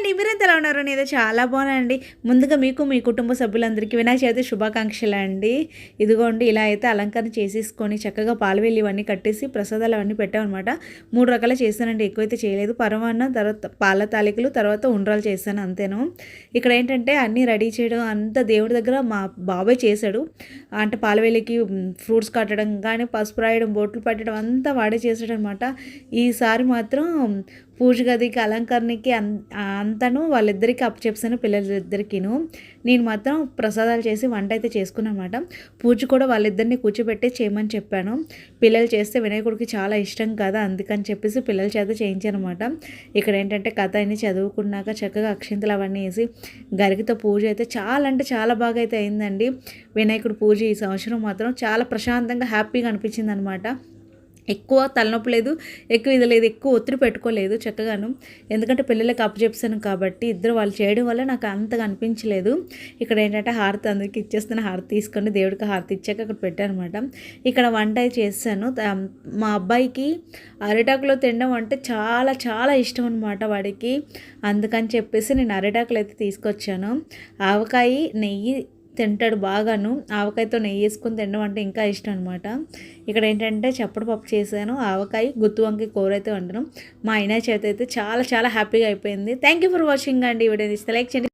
అండి. మీరంతా ఎలా ఉన్నారు? నేనైతే చాలా బాగున్నానండి. ముందుగా మీకు, మీ కుటుంబ సభ్యులందరికీ వినాయక చవితి శుభాకాంక్షలండి. ఇదిగోండి ఇలా అయితే అలంకరణ చేసేసుకొని చక్కగా పాలవెల్లి ఇవన్నీ కట్టేసి ప్రసాదాలు అవన్నీ పెట్టామనమాట. 3 రకాలు చేశానండి. ఎక్కువైతే చేయలేదు. పరమాన్నం, తర్వాత పాల తాలికలు, తర్వాత ఉండ్రాలు చేశాను అంతేను. ఇక్కడ ఏంటంటే అన్నీ రెడీ చేయడం అంతా దేవుడి దగ్గర మా బాబాయ్ చేశాడు. అంటే పాలవెల్లికి ఫ్రూట్స్ కట్టడం కానీ, పసుపు రాయడం, బొట్లు పెట్టడం అంతా వాడే చేశాడనమాట. ఈసారి మాత్రం పూజ గదికి అలంకరణకి అంతను వాళ్ళిద్దరికీ అప్పచెప్పేసాను, పిల్లలిద్దరికీను. నేను మాత్రం ప్రసాదాలు చేసి వంట అయితే చేసుకున్నాను అనమాట. పూజ కూడా వాళ్ళిద్దరిని కూర్చోబెట్టి చేయమని చెప్పాను. పిల్లలు చేస్తే వినాయకుడికి చాలా ఇష్టం కదా, అందుకని చెప్పేసి పిల్లల చేత చేయించాను అనమాట. ఇక్కడ ఏంటంటే కథ అన్ని చదువుకున్నాక చక్కగా అక్షింతలు అవన్నీ వేసి గరికతో పూజ అయితే చాలా అంటే చాలా బాగా అయితే అయిందండి. వినాయకుడి పూజ ఈ సంవత్సరం మాత్రం చాలా ప్రశాంతంగా హ్యాపీగా అనిపించింది అనమాట. ఎక్కువ తలనొప్పి లేదు, ఎక్కువ ఇది లేదు, ఎక్కువ ఒత్తిడి పెట్టుకోలేదు చక్కగాను. ఎందుకంటే పిల్లలకి అప్పచెప్పాను కాబట్టి ఇద్దరు వాళ్ళు చేయడం వల్ల నాకు అంతగా అనిపించలేదు. ఇక్కడ ఏంటంటే హారతి అందరికీ ఇచ్చేస్తున్న, హారతి తీసుకొని దేవుడికి హారతి ఇచ్చాక అక్కడ పెట్టాను అనమాట. ఇక్కడ వంట చేశాను. మా అబ్బాయికి అరిటాకులో తినడం అంటే చాలా చాలా ఇష్టం అనమాట వాడికి. అందుకని చెప్పేసి నేను అరిటాకులు అయితే తీసుకొచ్చాను. ఆవకాయ నెయ్యి తింటాడు బాగాను. ఆవకాయతో నెయ్యి వేసుకొని తినడం అంటే ఇంకా ఇష్టం అనమాట. ఇక్కడ ఏంటంటే చప్పటి పప్పు చేశాను, ఆవకాయ గుత్తి వంకాయ కూర అయితే వండను. మా అయినా చేత అయితే చాలా చాలా హ్యాపీగా అయిపోయింది. థ్యాంక్ యూ ఫర్ వాచింగ్ అండి. ఈ వీడియో ఇస్తే లైక్ చేయండి.